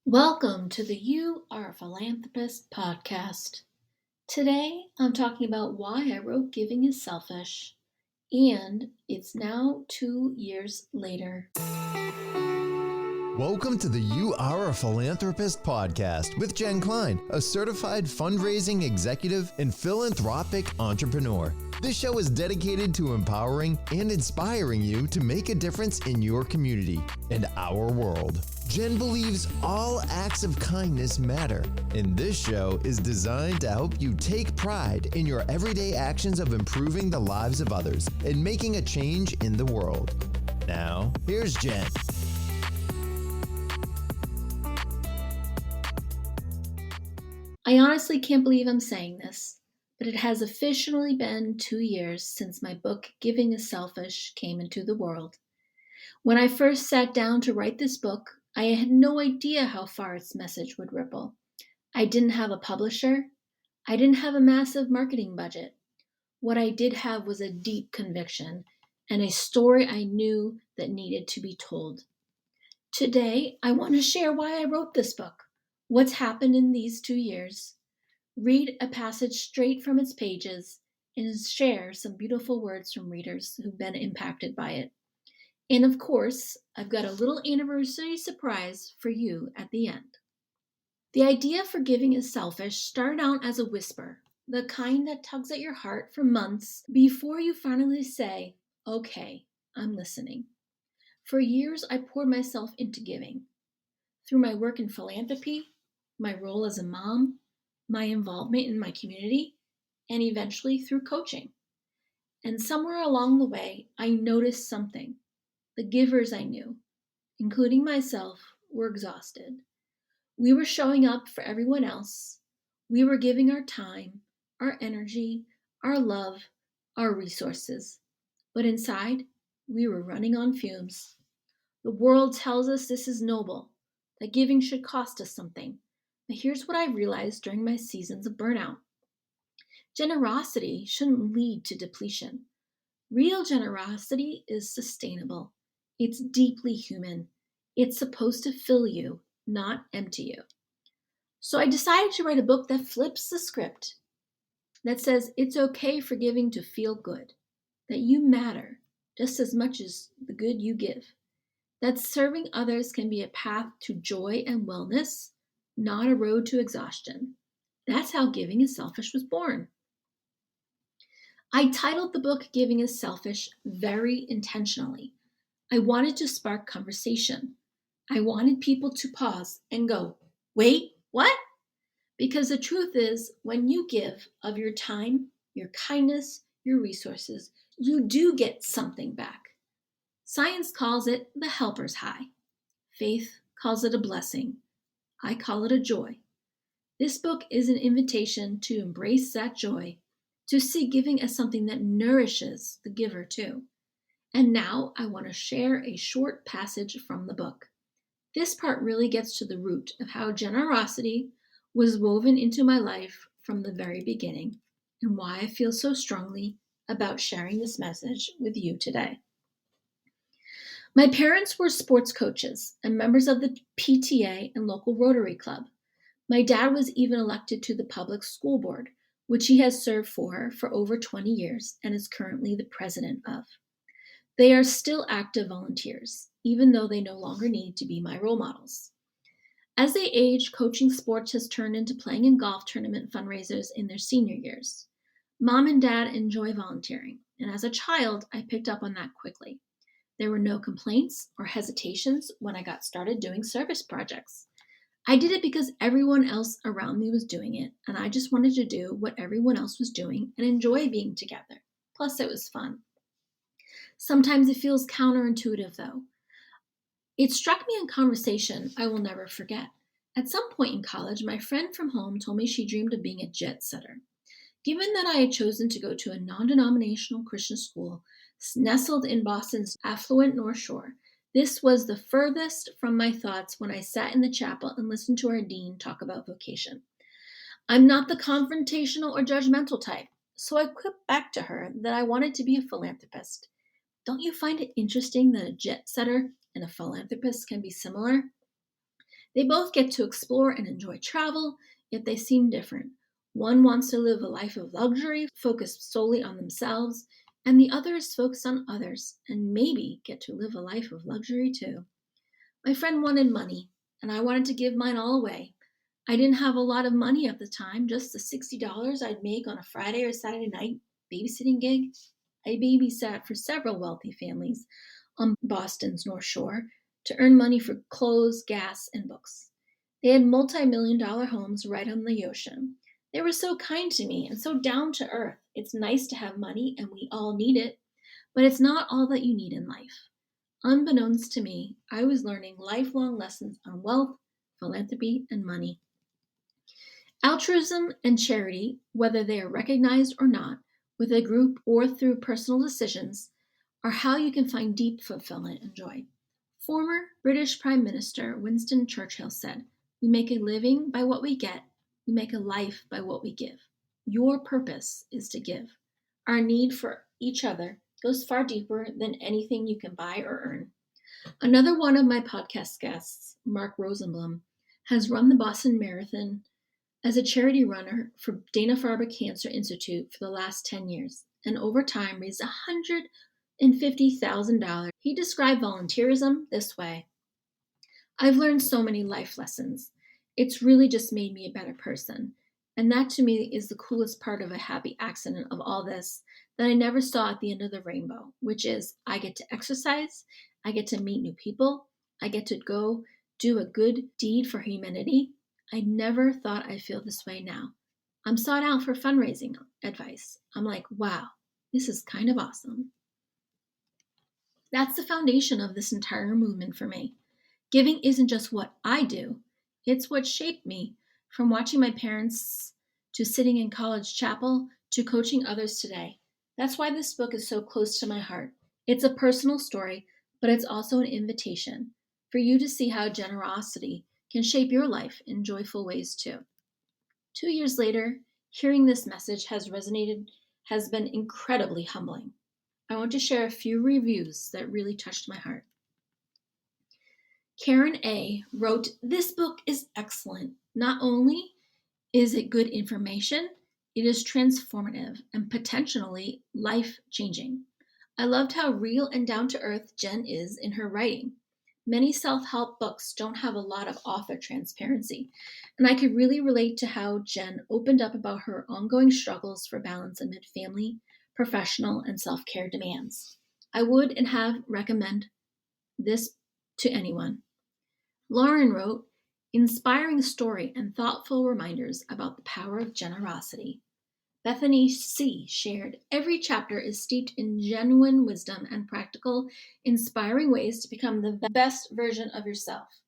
Welcome to the You Are a Philanthropist podcast. Today I'm talking about why I wrote Giving is Selfish, and it's now 2 years later. Welcome to the You Are a Philanthropist podcast with Jen Klein, a certified fundraising executive and philanthropic entrepreneur. This show is dedicated to empowering and inspiring you to make a difference in your community and our world. Jen believes all acts of kindness matter, and this show is designed to help you take pride in your everyday actions of improving the lives of others and making a change in the world. Now, here's Jen. I honestly can't believe I'm saying this, but it has officially been 2 years since my book Giving is Selfish came into the world. When I first sat down to write this book, I had no idea how far its message would ripple. I didn't have a publisher. I didn't have a massive marketing budget. What I did have was a deep conviction and a story I knew that needed to be told. Today, I want to share why I wrote this book, what's happened in these 2 years, read a passage straight from its pages, and share some beautiful words from readers who've been impacted by it. And of course, I've got a little anniversary surprise for you at the end. The idea for Giving is Selfish started out as a whisper, the kind that tugs at your heart for months before you finally say, okay, I'm listening. For years, I poured myself into giving. Through my work in philanthropy, my role as a mom, my involvement in my community, and eventually through coaching. And somewhere along the way, I noticed something. The givers I knew, including myself, were exhausted. We were showing up for everyone else. We were giving our time, our energy, our love, our resources. But inside, we were running on fumes. The world tells us this is noble, that giving should cost us something. But here's what I realized during my seasons of burnout. Generosity shouldn't lead to depletion. Real generosity is sustainable. It's deeply human. It's supposed to fill you, not empty you. So I decided to write a book that flips the script, that says it's okay for giving to feel good, that you matter just as much as the good you give, that serving others can be a path to joy and wellness, not a road to exhaustion. That's how Giving is Selfish was born. I titled the book Giving is Selfish very intentionally. I wanted to spark conversation. I wanted people to pause and go, wait, what? Because the truth is, when you give of your time, your kindness, your resources, you do get something back. Science calls it the helper's high. Faith calls it a blessing. I call it a joy. This book is an invitation to embrace that joy, to see giving as something that nourishes the giver too. And now I want to share a short passage from the book. This part really gets to the root of how generosity was woven into my life from the very beginning, and why I feel so strongly about sharing this message with you today. My parents were sports coaches and members of the PTA and local Rotary Club. My dad was even elected to the public school board, which he has served for over 20 years and is currently the president of. They are still active volunteers, even though they no longer need to be my role models. As they age, coaching sports has turned into playing in golf tournament fundraisers in their senior years. Mom and Dad enjoy volunteering, and as a child, I picked up on that quickly. There were no complaints or hesitations when I got started doing service projects. I did it because everyone else around me was doing it, and I just wanted to do what everyone else was doing and enjoy being together. Plus, it was fun. Sometimes it feels counterintuitive, though. It struck me in conversation I will never forget. At some point in college, my friend from home told me she dreamed of being a jet setter. Given that I had chosen to go to a non-denominational Christian school nestled in Boston's affluent North Shore, this was the furthest from my thoughts when I sat in the chapel and listened to our dean talk about vocation. I'm not the confrontational or judgmental type, so I quipped back to her that I wanted to be a philanthropist. Don't you find it interesting that a jet setter and a philanthropist can be similar? They both get to explore and enjoy travel, yet they seem different. One wants to live a life of luxury, focused solely on themselves, and the other is focused on others and maybe get to live a life of luxury too. My friend wanted money, and I wanted to give mine all away. I didn't have a lot of money at the time, just the $60 I'd make on a Friday or Saturday night babysitting gig. I babysat for several wealthy families on Boston's North Shore to earn money for clothes, gas, and books. They had multi-million-dollar homes right on the ocean. They were so kind to me and so down to earth. It's nice to have money, and we all need it, but it's not all that you need in life. Unbeknownst to me, I was learning lifelong lessons on wealth, philanthropy, and money. Altruism and charity, whether they are recognized or not, with a group or through personal decisions, are how you can find deep fulfillment and joy. Former British Prime Minister Winston Churchill said, "We make a living by what we get, we make a life by what we give." Your purpose is to give. Our need for each other goes far deeper than anything you can buy or earn. Another one of my podcast guests, Mark Rosenblum, has run the Boston Marathon as a charity runner for Dana-Farber Cancer Institute for the last 10 years, and over time raised $150,000. He described volunteerism this way: "I've learned so many life lessons. It's really just made me a better person. And that to me is the coolest part of a happy accident of all this that I never saw at the end of the rainbow, which is I get to exercise, I get to meet new people, I get to go do a good deed for humanity. I never thought I'd feel this way now. I'm sought out for fundraising advice. I'm like, wow, this is kind of awesome." That's the foundation of this entire movement for me. Giving isn't just what I do, it's what shaped me, from watching my parents to sitting in college chapel to coaching others today. That's why this book is so close to my heart. It's a personal story, but it's also an invitation for you to see how generosity can shape your life in joyful ways too. 2 years later, hearing this message has been incredibly humbling. I want to share a few reviews that really touched my heart. Karen A. wrote, "This book is excellent. Not only is it good information, it is transformative and potentially life-changing. I loved how real and down-to-earth Jen is in her writing. Many self-help books don't have a lot of author transparency, and I could really relate to how Jen opened up about her ongoing struggles for balance amid family, professional, and self-care demands. I would and have recommend this to anyone." Lauren wrote, "Inspiring story and thoughtful reminders about the power of generosity." Bethany C. shared, "Every chapter is steeped in genuine wisdom and practical, inspiring ways to become the best version of yourself."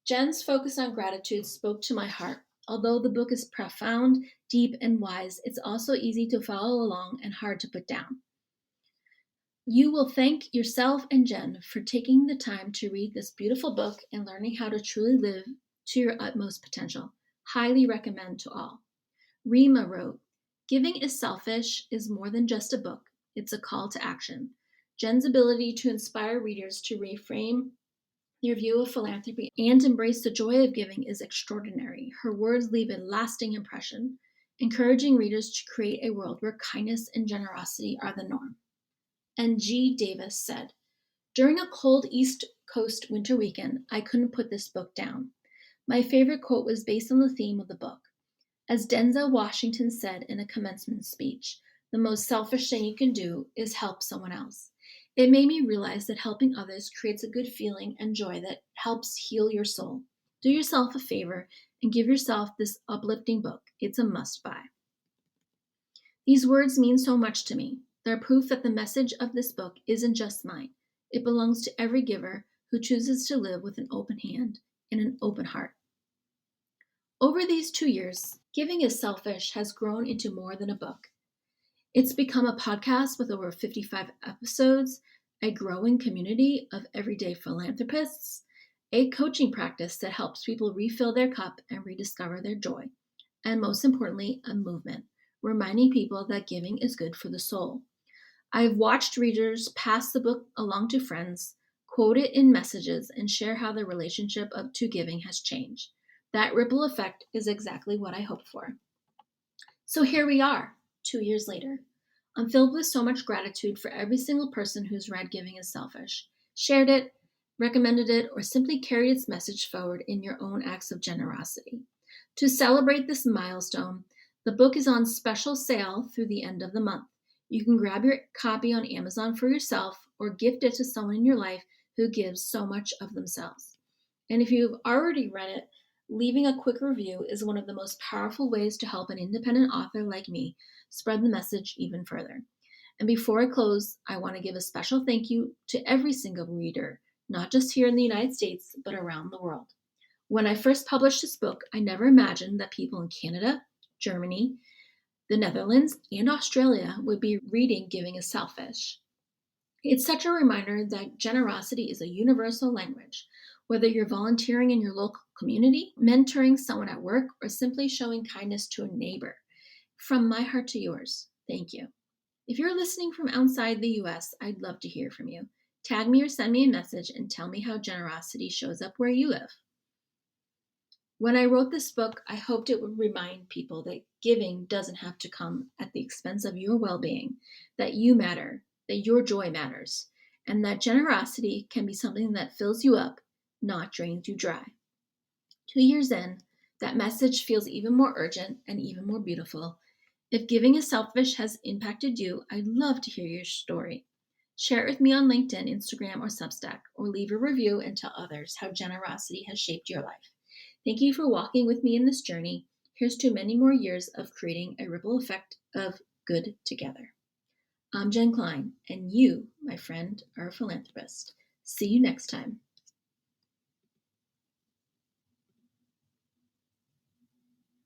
Jen's focus on gratitude spoke to my heart. Although the book is profound, deep, and wise, it's also easy to follow along and hard to put down. You will thank yourself and Jen for taking the time to read this beautiful book and learning how to truly live to your utmost potential. Highly recommend to all. Rima wrote, "Giving is Selfish is more than just a book. It's a call to action." Jen's ability to inspire readers to reframe their view of philanthropy and embrace the joy of giving is extraordinary. Her words leave a lasting impression, encouraging readers to create a world where kindness and generosity are the norm. And G. Davis said, "During a cold East Coast winter weekend, I couldn't put this book down. My favorite quote was based on the theme of the book. As Denzel Washington said in a commencement speech, the most selfish thing you can do is help someone else. It made me realize that helping others creates a good feeling and joy that helps heal your soul. Do yourself a favor and give yourself this uplifting book. It's a must buy." These words mean so much to me. They're proof that the message of this book isn't just mine. It belongs to every giver who chooses to live with an open hand and an open heart. Over these 2 years, Giving is Selfish has grown into more than a book. It's become a podcast with over 55 episodes, a growing community of everyday philanthropists, a coaching practice that helps people refill their cup and rediscover their joy, and most importantly, a movement reminding people that giving is good for the soul. I've watched readers pass the book along to friends, Quote it in messages and share how the relationship to giving has changed. That ripple effect is exactly what I hoped for. So here we are, 2 years later. I'm filled with so much gratitude for every single person who's read Giving is Selfish, shared it, recommended it, or simply carried its message forward in your own acts of generosity. To celebrate this milestone, the book is on special sale through the end of the month. You can grab your copy on Amazon for yourself or gift it to someone in your life who gives so much of themselves. And if you've already read it, leaving a quick review is one of the most powerful ways to help an independent author like me spread the message even further. And before I close, I want to give a special thank you to every single reader, not just here in the United States, but around the world. When I first published this book, I never imagined that people in Canada, Germany, the Netherlands, and Australia would be reading Giving is Selfish. It's such a reminder that generosity is a universal language. Whether you're volunteering in your local community, mentoring someone at work, or simply showing kindness to a neighbor. From my heart to yours, thank you. If you're listening from outside the US, I'd love to hear from you. Tag me or send me a message and tell me how generosity shows up where you live. When I wrote this book, I hoped it would remind people that giving doesn't have to come at the expense of your well being, that you matter, that your joy matters, and that generosity can be something that fills you up, not drains you dry. 2 years in, that message feels even more urgent and even more beautiful. If Giving is Selfish has impacted you, I'd love to hear your story. Share it with me on LinkedIn, Instagram, or Substack, or leave a review and tell others how generosity has shaped your life. Thank you for walking with me in this journey. Here's to many more years of creating a ripple effect of good together. I'm Jen Klein, and you, my friend, are a philanthropist. See you next time.